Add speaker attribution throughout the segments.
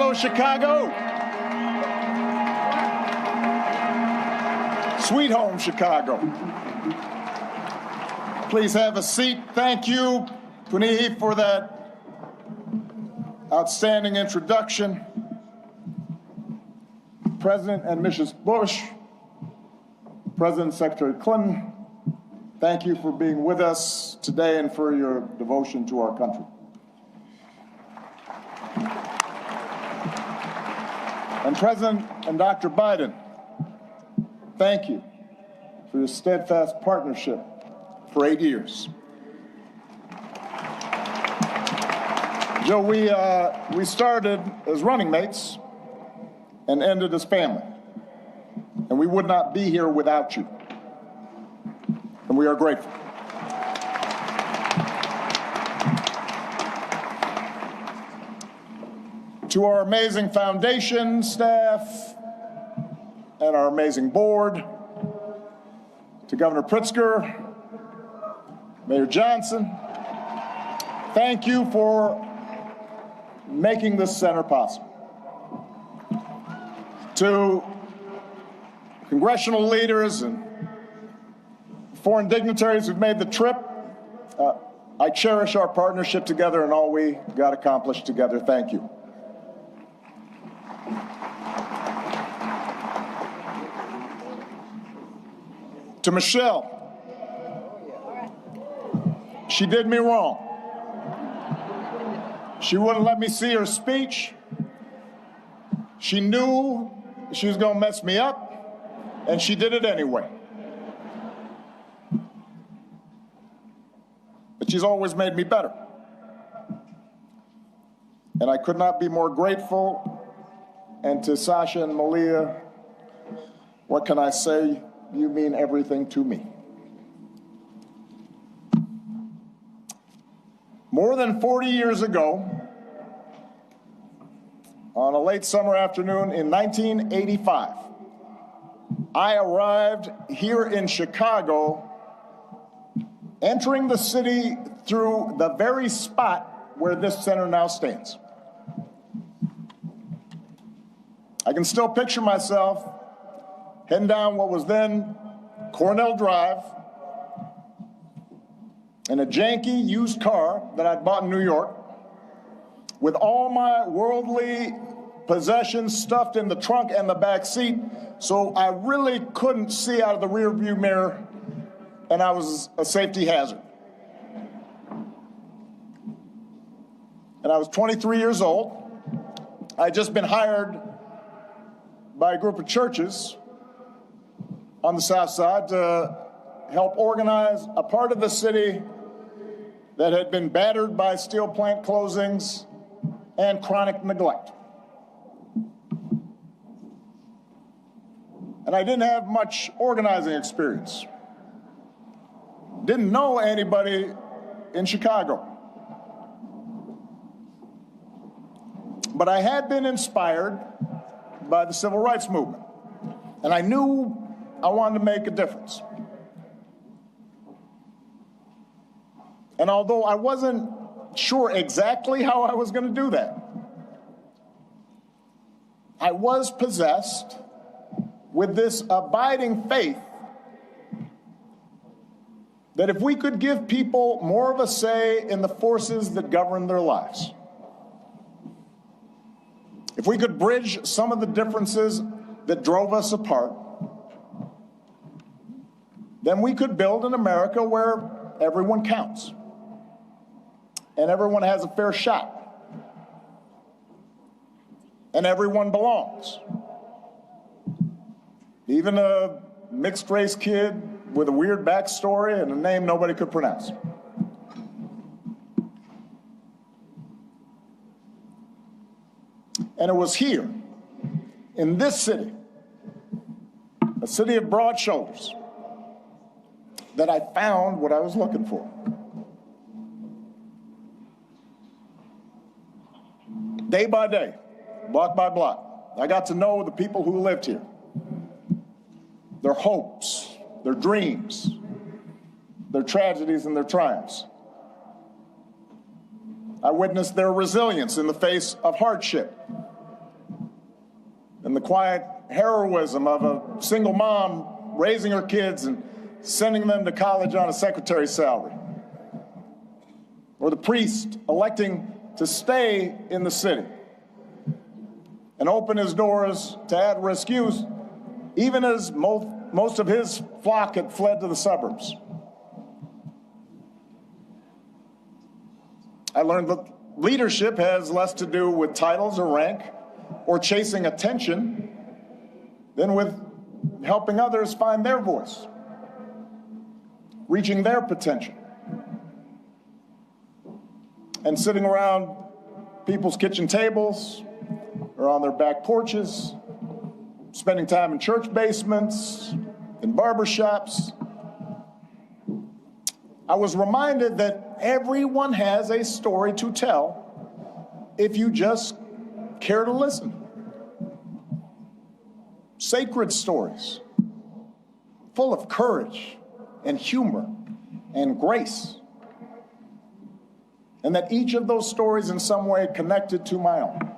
Speaker 1: Hello, Chicago. Sweet home, Chicago. Please have a seat. Thank you, Punihi, for that outstanding introduction. President and Mrs. Bush, President and Secretary Clinton, thank you for being with us today and for your devotion to our country. And President and Dr. Biden, thank you for your steadfast partnership for 8 years. Joe, we started as running mates and ended as family. And we would not be here without you. And we are grateful. To our amazing foundation staff and our amazing board, to Governor Pritzker, Mayor Johnson, thank you for making this center possible. To congressional leaders and foreign dignitaries who've made the trip, I cherish our partnership together and all we got accomplished together. Thank you. To Michelle, she did me wrong. She wouldn't let me see her speech. She knew she was going to mess me up, and she did it anyway. But she's always made me better. And I could not be more grateful. And to Sasha and Malia, what can I say? You mean everything to me. More than 40 years ago, on a late summer afternoon in 1985, I arrived here in Chicago, entering the city through the very spot where this center now stands. I can still picture myself heading down what was then Cornell Drive in a janky used car that I'd bought in New York, with all my worldly possessions stuffed in the trunk and the back seat, so I really couldn't see out of the rearview mirror, and I was a safety hazard. And I was 23 years old. I'd just been hired by a group of churches on the South Side to help organize a part of the city that had been battered by steel plant closings and chronic neglect. And I didn't have much organizing experience. Didn't know anybody in Chicago. But I had been inspired by the civil rights movement, and I knew I wanted to make a difference. And although I wasn't sure exactly how I was going to do that, I was possessed with this abiding faith that if we could give people more of a say in the forces that govern their lives, if we could bridge some of the differences that drove us apart, then we could build an America where everyone counts and everyone has a fair shot and everyone belongs. Even a mixed-race kid with a weird backstory and a name nobody could pronounce. And it was here, in this city, a city of broad shoulders, that I found what I was looking for. Day by day, block by block, I got to know the people who lived here, their hopes, their dreams, their tragedies and their triumphs. I witnessed their resilience in the face of hardship and the quiet heroism of a single mom raising her kids and sending them to college on a secretary's salary, or the priest electing to stay in the city and open his doors to at-risk youth, even as most of his flock had fled to the suburbs. I learned that leadership has less to do with titles or rank or chasing attention than with helping others find their voice, reaching their potential, and sitting around people's kitchen tables or on their back porches, spending time in church basements, in barbershops. I was reminded that everyone has a story to tell if you just care to listen. Sacred stories, full of courage and humor and grace, and that each of those stories in some way connected to my own.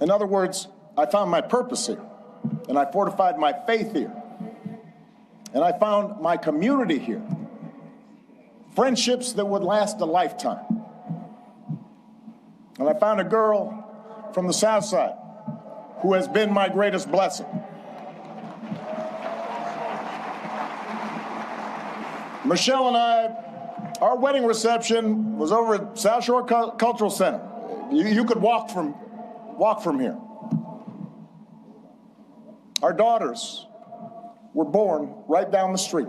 Speaker 1: In other words, I found my purpose here, and I fortified my faith here, and I found my community here, friendships that would last a lifetime. And I found a girl from the South Side who has been my greatest blessing. Michelle and I, our wedding reception was over at South Shore Cultural Center. You could walk from here. Our daughters were born right down the street.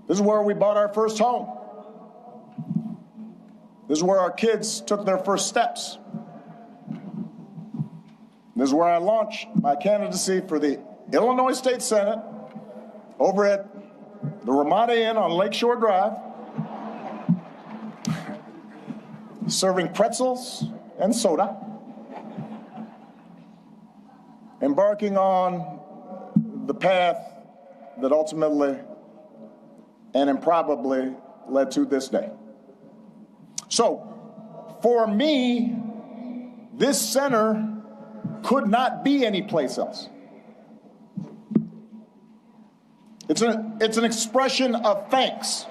Speaker 1: This is where we bought our first home. This is where our kids took their first steps. This is where I launched my candidacy for the Illinois State Senate over at the Ramada Inn on Lakeshore Drive, serving pretzels and soda, embarking on the path that ultimately and improbably led to this day. So, for me, this center could not be any place else. It's an expression of thanks,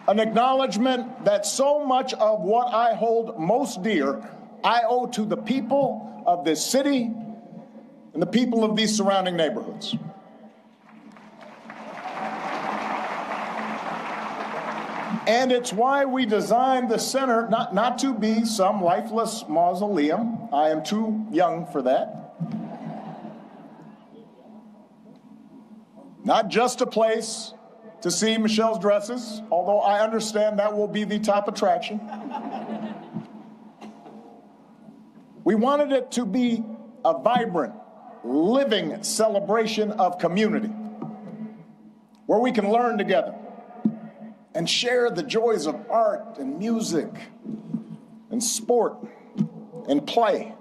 Speaker 1: an acknowledgement that so much of what I hold most dear I owe to the people of this city and the people of these surrounding neighborhoods. And it's why we designed the center not to be some lifeless mausoleum. I am too young for that. Not just a place to see Michelle's dresses, although I understand that will be the top attraction. We wanted it to be a vibrant, living celebration of community, where we can learn together and share the joys of art and music and sport and play.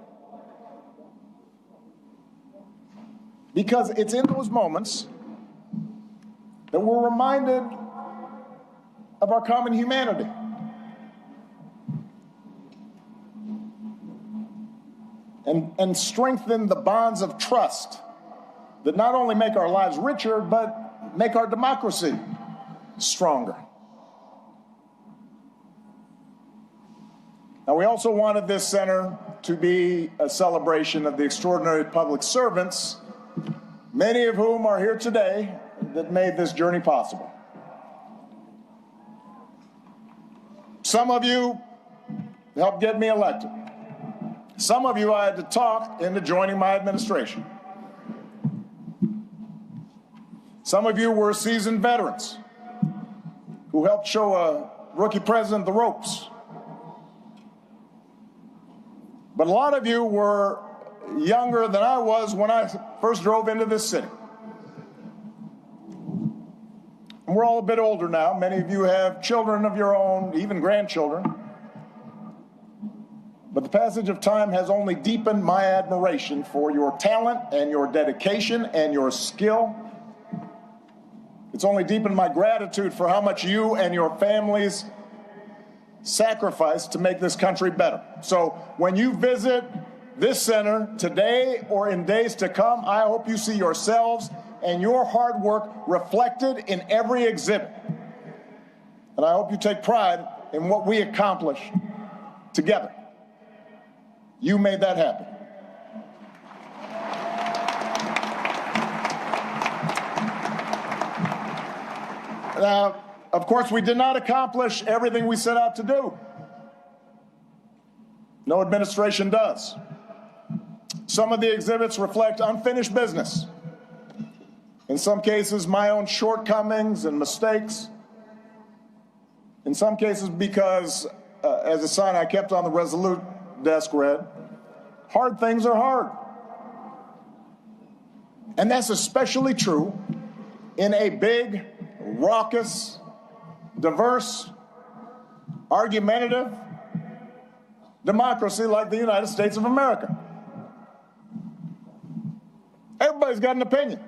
Speaker 1: Because it's in those moments that we're reminded of our common humanity. And strengthen the bonds of trust that not only make our lives richer, but make our democracy stronger. Now, we also wanted this center to be a celebration of the extraordinary public servants, many of whom are here today, that made this journey possible. Some of you helped get me elected. Some of you I had to talk into joining my administration. Some of you were seasoned veterans who helped show a rookie president the ropes. But a lot of you were younger than I was when I first drove into this city. And we're all a bit older now. Many of you have children of your own, even grandchildren. But the passage of time has only deepened my admiration for your talent and your dedication and your skill. It's only deepened my gratitude for how much you and your families sacrificed to make this country better. So when you visit this center today or in days to come, I hope you see yourselves and your hard work reflected in every exhibit. And I hope you take pride in what we accomplished together. You made that happen. Now, of course, we did not accomplish everything we set out to do. No administration does. Some of the exhibits reflect unfinished business. In some cases, my own shortcomings and mistakes. In some cases, because, as a sign I kept on the Resolute desk read, hard things are hard. And that's especially true in a big, raucous, diverse, argumentative democracy like the United States of America. Everybody's got an opinion.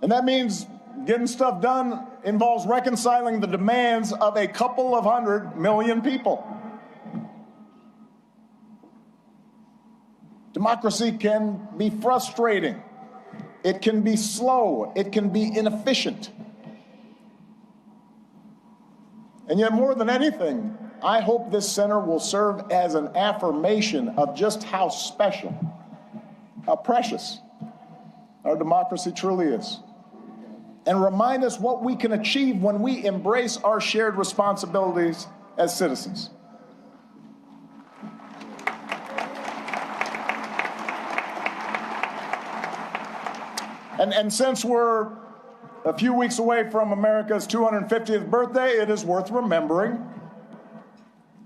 Speaker 1: And that means getting stuff done involves reconciling the demands of a couple of 100 million people. Democracy can be frustrating. It can be slow. It can be inefficient. And yet, more than anything, I hope this center will serve as an affirmation of just how special, how precious our democracy truly is, and remind us what we can achieve when we embrace our shared responsibilities as citizens. And since we're a few weeks away from America's 250th birthday, it is worth remembering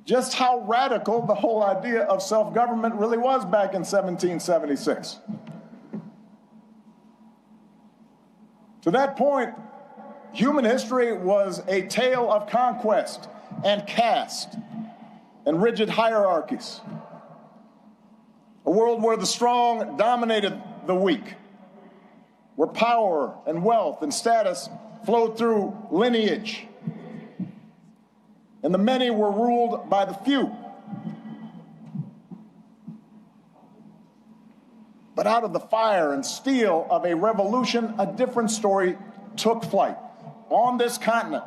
Speaker 1: just how radical the whole idea of self-government really was back in 1776. To that point, human history was a tale of conquest and caste and rigid hierarchies. A world where the strong dominated the weak, where power and wealth and status flowed through lineage, and the many were ruled by the few. But out of the fire and steel of a revolution, a different story took flight on this continent.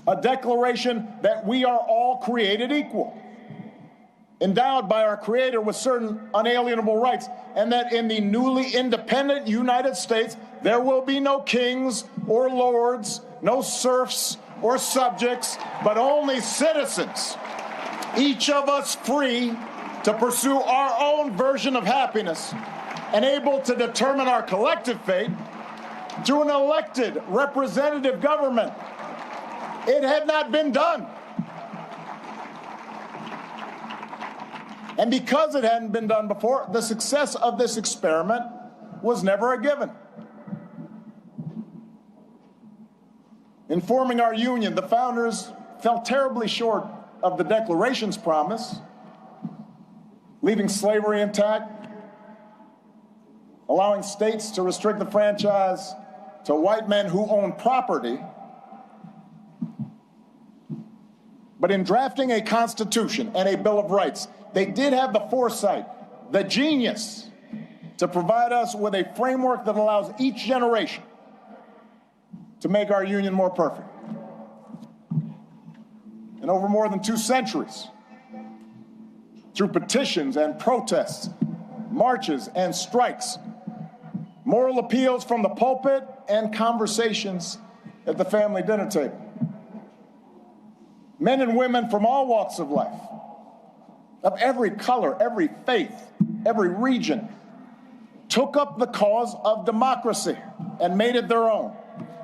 Speaker 1: A declaration that we are all created equal, endowed by our Creator with certain unalienable rights, and that in the newly independent United States, there will be no kings or lords, no serfs or subjects, but only citizens, each of us free to pursue our own version of happiness and able to determine our collective fate through an elected representative government. It had not been done. And because it hadn't been done before, the success of this experiment was never a given. In forming our union, the founders fell terribly short of the Declaration's promise, leaving slavery intact, allowing states to restrict the franchise to white men who own property. But in drafting a Constitution and a Bill of Rights, they did have the foresight, the genius, to provide us with a framework that allows each generation to make our union more perfect. And over more than 2 centuries, through petitions and protests, marches and strikes, moral appeals from the pulpit, and conversations at the family dinner table, men and women from all walks of life, of every color, every faith, every region, took up the cause of democracy and made it their own,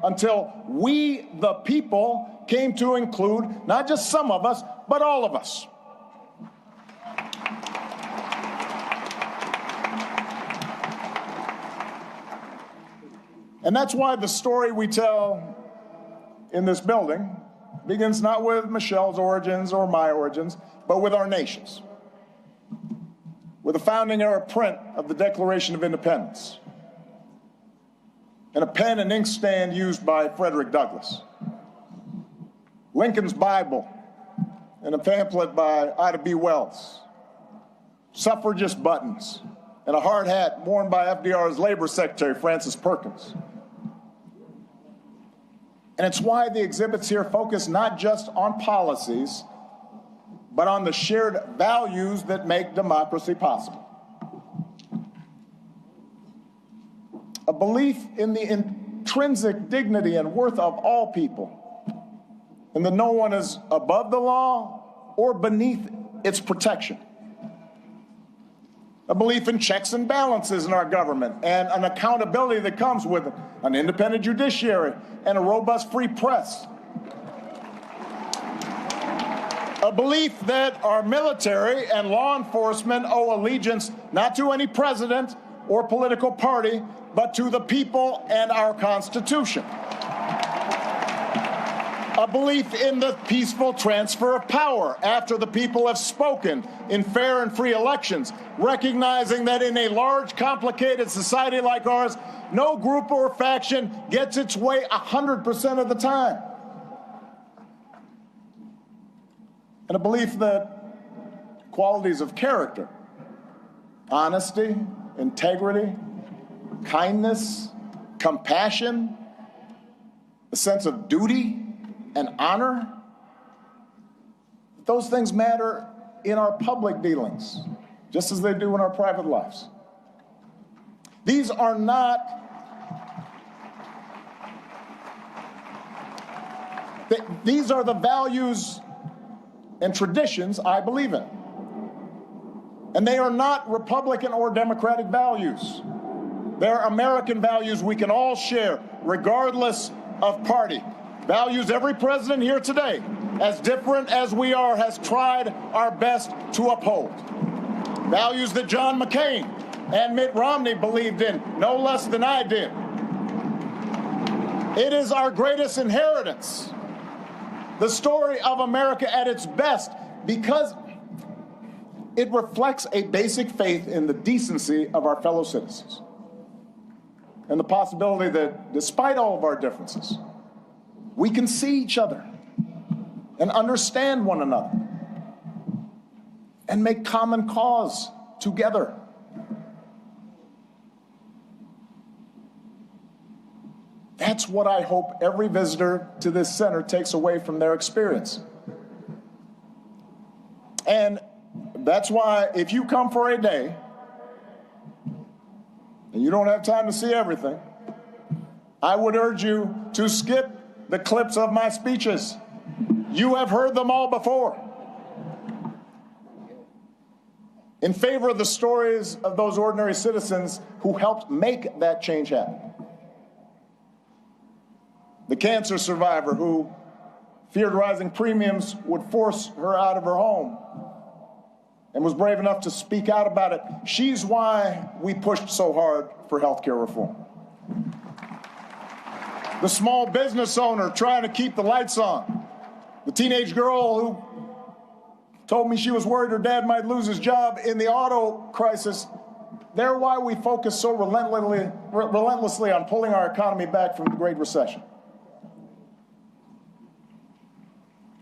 Speaker 1: until we, the people, came to include not just some of us, but all of us. And that's why the story we tell in this building begins not with Michelle's origins or my origins, but with our nation's, with the founding era print of the Declaration of Independence, and a pen and ink stand used by Frederick Douglass. Lincoln's Bible, and a pamphlet by Ida B. Wells, suffragist buttons, and a hard hat worn by FDR's Labor Secretary, Francis Perkins. And it's why the exhibits here focus not just on policies, but on the shared values that make democracy possible. A belief in the intrinsic dignity and worth of all people, and that no one is above the law or beneath its protection. A belief in checks and balances in our government and an accountability that comes with it, an independent judiciary and a robust free press. A belief that our military and law enforcement owe allegiance not to any president or political party, but to the people and our Constitution. A belief in the peaceful transfer of power after the people have spoken in fair and free elections, recognizing that in a large, complicated society like ours, no group or faction gets its way 100% of the time. And a belief that qualities of character, honesty, integrity, kindness, compassion, a sense of duty, and honor, those things matter in our public dealings, just as they do in our private lives. These are not these are the values and traditions I believe in. And they are not Republican or Democratic values. They're American values we can all share, regardless of party. Values every president here today, as different as we are, has tried our best to uphold. Values that John McCain and Mitt Romney believed in no less than I did. It is our greatest inheritance, the story of America at its best, because it reflects a basic faith in the decency of our fellow citizens and the possibility that, despite all of our differences, we can see each other and understand one another and make common cause together. That's what I hope every visitor to this center takes away from their experience. And that's why if you come for a day and you don't have time to see everything, I would urge you to skip the clips of my speeches. You have heard them all before. In favor of the stories of those ordinary citizens who helped make that change happen. The cancer survivor who feared rising premiums would force her out of her home and was brave enough to speak out about it. She's why we pushed so hard for health care reform. The small business owner trying to keep the lights on. The teenage girl who told me she was worried her dad might lose his job in the auto crisis. They're why we focus so relentlessly on pulling our economy back from the Great Recession.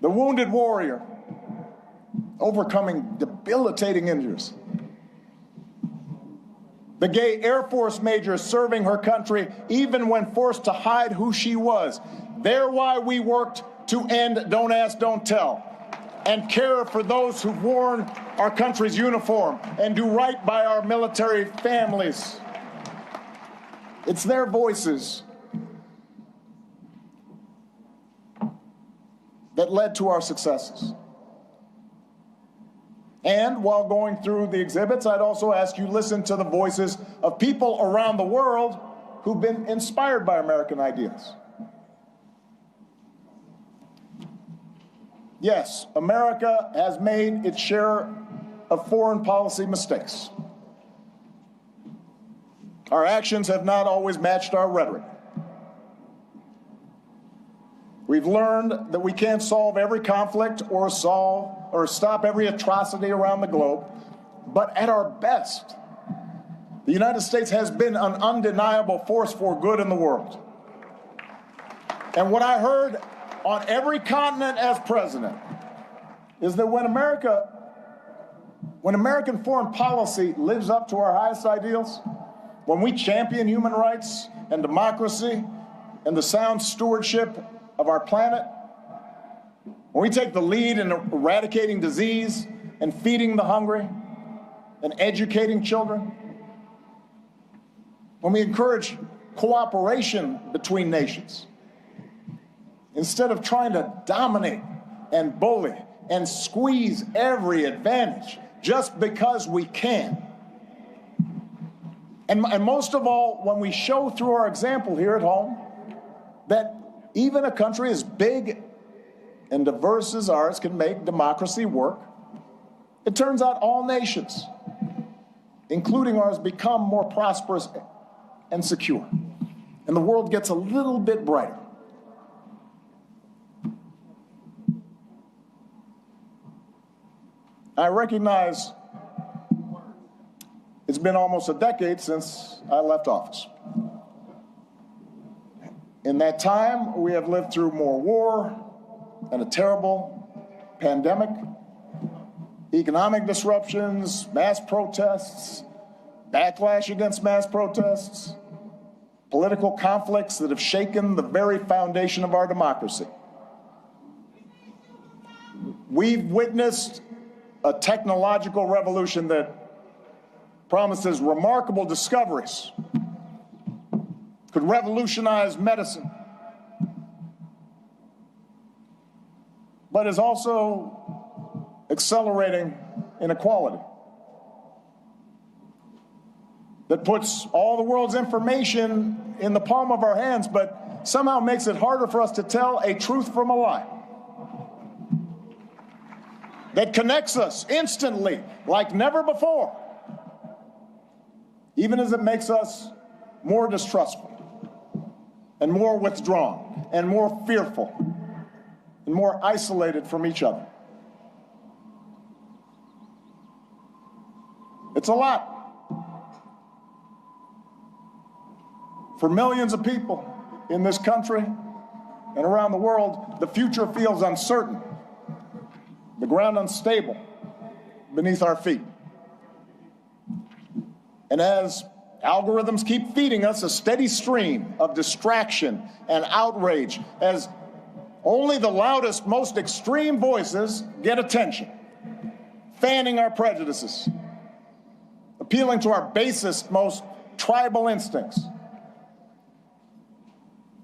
Speaker 1: The wounded warrior overcoming debilitating injuries. The gay Air Force major serving her country even when forced to hide who she was. They're why we worked to end Don't Ask, Don't Tell and care for those who've worn our country's uniform and do right by our military families. It's their voices that led to our successes. And while going through the exhibits, I'd also ask you to listen to the voices of people around the world who've been inspired by American ideas. Yes, America has made its share of foreign policy mistakes. Our actions have not always matched our rhetoric. We've learned that we can't solve every conflict or stop every atrocity around the globe, but at our best, the United States has been an undeniable force for good in the world. And what I heard on every continent as president is that when American foreign policy lives up to our highest ideals, when we champion human rights and democracy and the sound stewardship of our planet, when we take the lead in eradicating disease and feeding the hungry and educating children, when we encourage cooperation between nations, instead of trying to dominate and bully and squeeze every advantage just because we can. And most of all, when we show through our example here at home that even a country as big and diverse as ours can make democracy work, it turns out all nations, including ours, become more prosperous and secure. And the world gets a little bit brighter. I recognize it's been almost a decade since I left office. In that time, we have lived through more war and a terrible pandemic, economic disruptions, mass protests, backlash against mass protests, political conflicts that have shaken the very foundation of our democracy. We've witnessed a technological revolution that promises remarkable discoveries, could revolutionize medicine, but is also accelerating inequality, that puts all the world's information in the palm of our hands, but somehow makes it harder for us to tell a truth from a lie, that connects us instantly like never before, even as it makes us more distrustful and more withdrawn and more fearful and more isolated from each other. It's a lot. For millions of people in this country and around the world, the future feels uncertain, the ground unstable beneath our feet. And as algorithms keep feeding us a steady stream of distraction and outrage, as only the loudest, most extreme voices get attention, fanning our prejudices, appealing to our basest, most tribal instincts,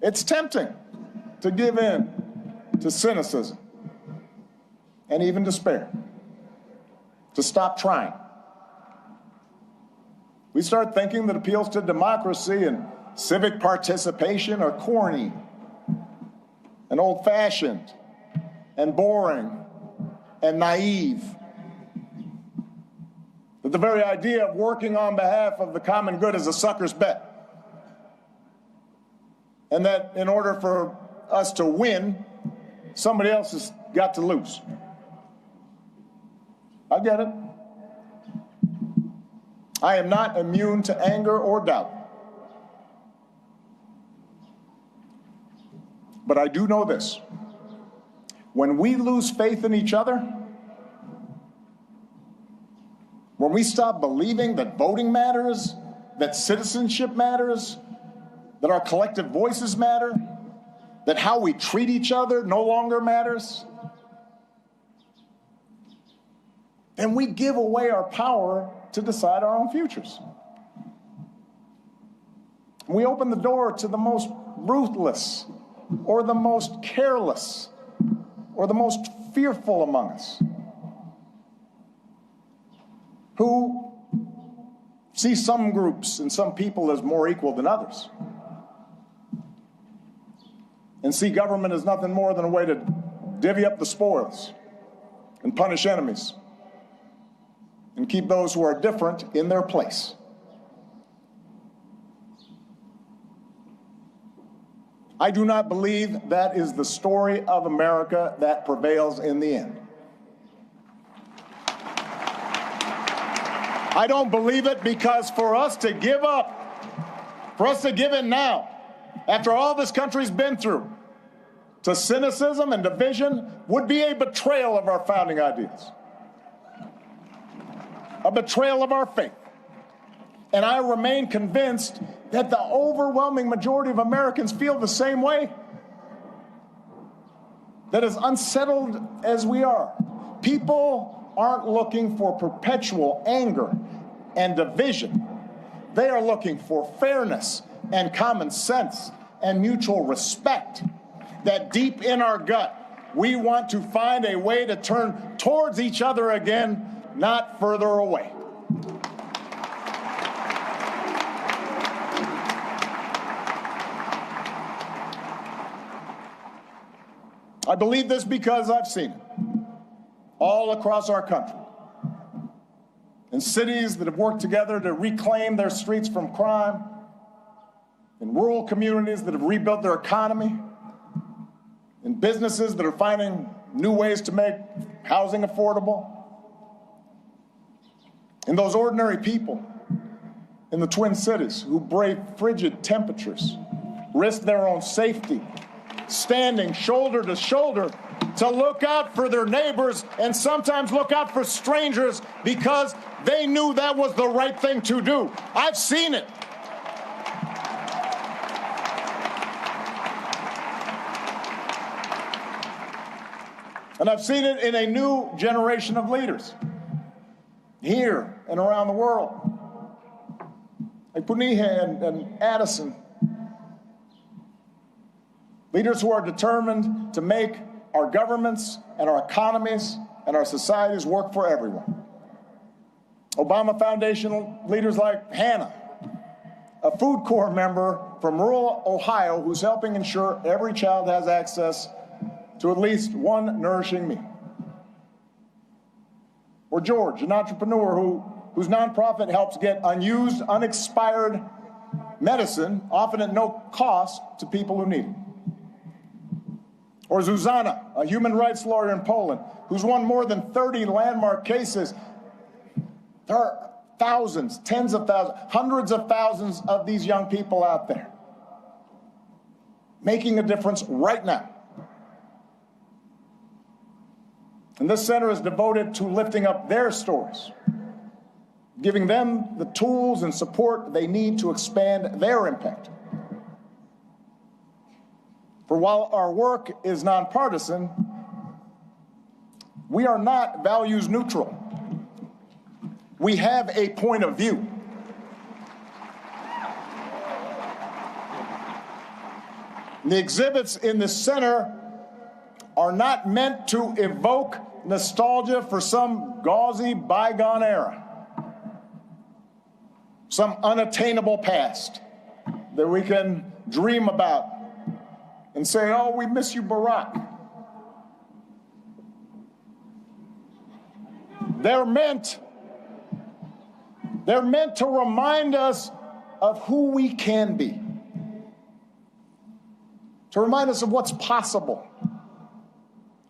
Speaker 1: it's tempting to give in to cynicism and even despair, to stop trying. We start thinking that appeals to democracy and civic participation are corny and old-fashioned and boring and naive. That the very idea of working on behalf of the common good is a sucker's bet. And that in order for us to win, somebody else has got to lose. I get it. I am not immune to anger or doubt. But I do know this. When we lose faith in each other, when we stop believing that voting matters, that citizenship matters, that our collective voices matter, that how we treat each other no longer matters, then we give away our power to decide our own futures. We open the door to the most ruthless, or the most careless, or the most fearful among us, who see some groups and some people as more equal than others, and see government as nothing more than a way to divvy up the spoils and punish enemies and keep those who are different in their place. I do not believe that is the story of America that prevails in the end. I don't believe it because for us to give up, for us to give in now, after all this country's been through, to cynicism and division would be a betrayal of our founding ideas, a betrayal of our faith. And I remain convinced that the overwhelming majority of Americans feel the same way. That as unsettled as we are, people aren't looking for perpetual anger and division. They are looking for fairness and common sense and mutual respect. That deep in our gut, we want to find a way to turn towards each other again, not further away. I believe this because I've seen it all across our country. In cities that have worked together to reclaim their streets from crime, in rural communities that have rebuilt their economy, in businesses that are finding new ways to make housing affordable, in those ordinary people in the Twin Cities who brave frigid temperatures, risk their own safety, standing shoulder to shoulder to look out for their neighbors and sometimes look out for strangers because they knew that was the right thing to do. I've seen it. And I've seen it in a new generation of leaders here and around the world, like Puniha and Addison. Leaders who are determined to make our governments and our economies and our societies work for everyone. Obama Foundation leaders like Hannah, a Food Corps member from rural Ohio who's helping ensure every child has access to at least one nourishing meal. Or George, an entrepreneur whose nonprofit helps get unused, unexpired medicine, often at no cost, to people who need it. Or Zuzana, a human rights lawyer in Poland, who's won more than 30 landmark cases. There are thousands, tens of thousands, hundreds of thousands of these young people out there making a difference right now. And this center is devoted to lifting up their stories, giving them the tools and support they need to expand their impact. For while our work is nonpartisan, we are not values neutral. We have a point of view. The exhibits in the center are not meant to evoke nostalgia for some gauzy bygone era, some unattainable past that we can dream about and say, oh, we miss you, Barack. They're meant to remind us of who we can be, to remind us of what's possible,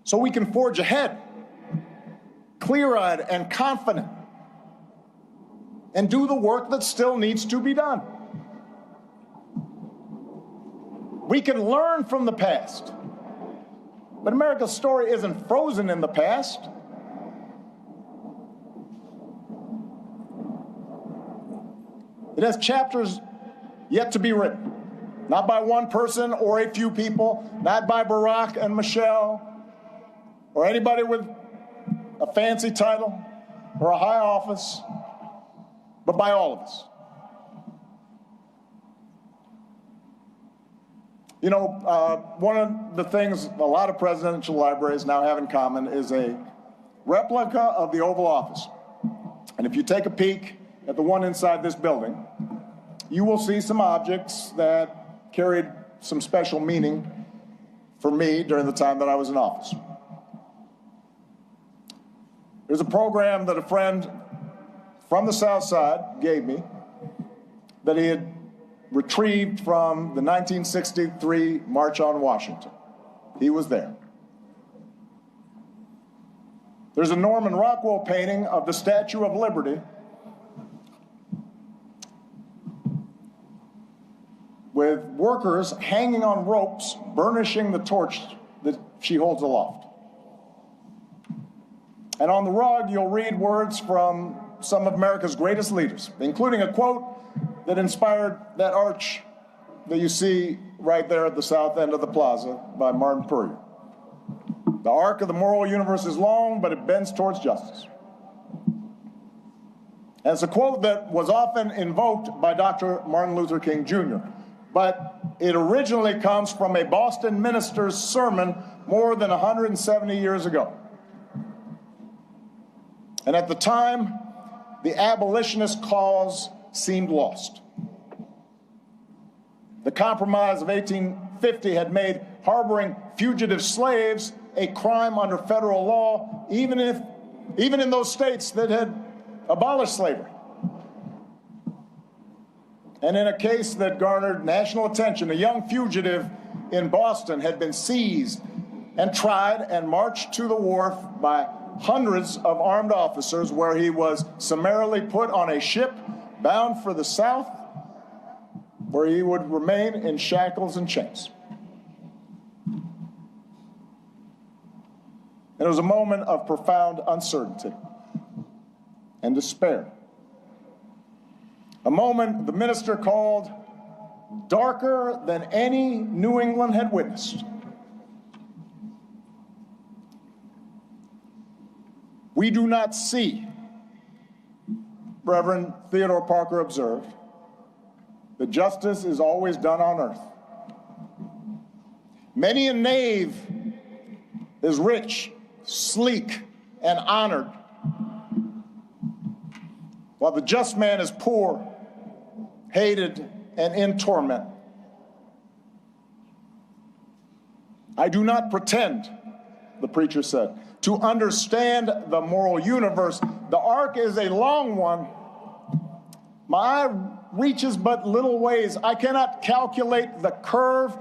Speaker 1: so we can forge ahead, clear-eyed and confident, and do the work that still needs to be done. We can learn from the past, but America's story isn't frozen in the past. It has chapters yet to be written, not by one person or a few people, not by Barack and Michelle, or anybody with a fancy title or a high office, but by all of us. You know, one of the things a lot of presidential libraries now have in common is a replica of the Oval Office. And if you take a peek at the one inside this building, you will see some objects that carried some special meaning for me during the time that I was in office. There's a program that a friend from the South Side gave me that he had retrieved from the 1963 March on Washington. He was there. There's a Norman Rockwell painting of the Statue of Liberty with workers hanging on ropes, burnishing the torch she holds aloft. And on the rug, you'll read words from some of America's greatest leaders, including a quote that inspired that arch that you see right there at the south end of the plaza by Martin Puryear. The arc of the moral universe is long, but it bends towards justice. And it's a quote that was often invoked by Dr. Martin Luther King Jr., but it originally comes from a Boston minister's sermon more than 170 years ago. And at the time, the abolitionist cause seemed lost. The Compromise of 1850 had made harboring fugitive slaves a crime under federal law, even in those states that had abolished slavery. And in a case that garnered national attention, a young fugitive in Boston had been seized and tried and marched to the wharf by hundreds of armed officers, where he was summarily put on a ship bound for the South, where he would remain in shackles and chains. It was a moment of profound uncertainty and despair. A moment the minister called darker than any New England had witnessed. We do not see, Reverend Theodore Parker observed, that justice is always done on earth. Many a knave is rich, sleek, and honored, while the just man is poor, hated, and in torment. I do not pretend, the preacher said, to understand the moral universe. The arc is a long one. My eye reaches but little ways. I cannot calculate the curve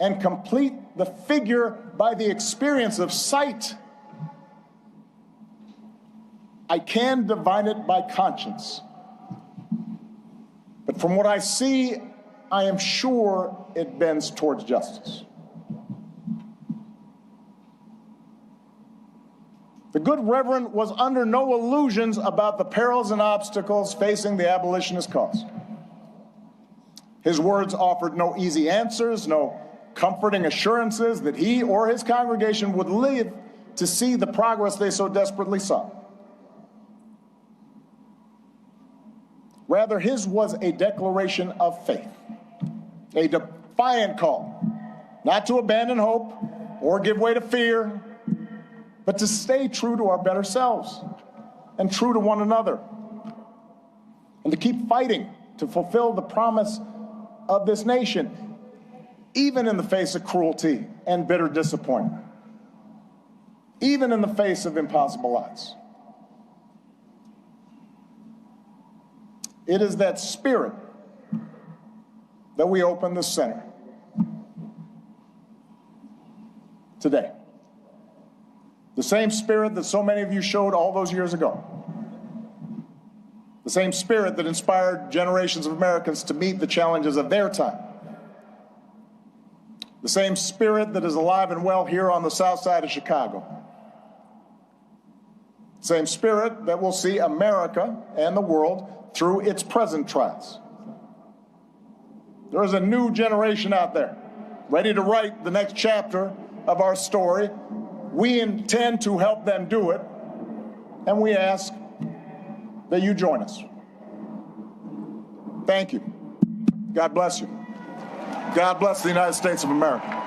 Speaker 1: and complete the figure by the experience of sight. I can divine it by conscience. But from what I see, I am sure it bends towards justice. The good Reverend was under no illusions about the perils and obstacles facing the abolitionist cause. His words offered no easy answers, no comforting assurances that he or his congregation would live to see the progress they so desperately sought. Rather, his was a declaration of faith, a defiant call, not to abandon hope or give way to fear, but to stay true to our better selves and true to one another, and to keep fighting to fulfill the promise of this nation, even in the face of cruelty and bitter disappointment, even in the face of impossible odds. It is that spirit that we open the center today. The same spirit that so many of you showed all those years ago. The same spirit that inspired generations of Americans to meet the challenges of their time. The same spirit that is alive and well here on the south side of Chicago. The same spirit that will see America and the world through its present trials. There is a new generation out there, ready to write the next chapter of our story. We intend to help them do it, and we ask that you join us. Thank you. God bless you. God bless the United States of America.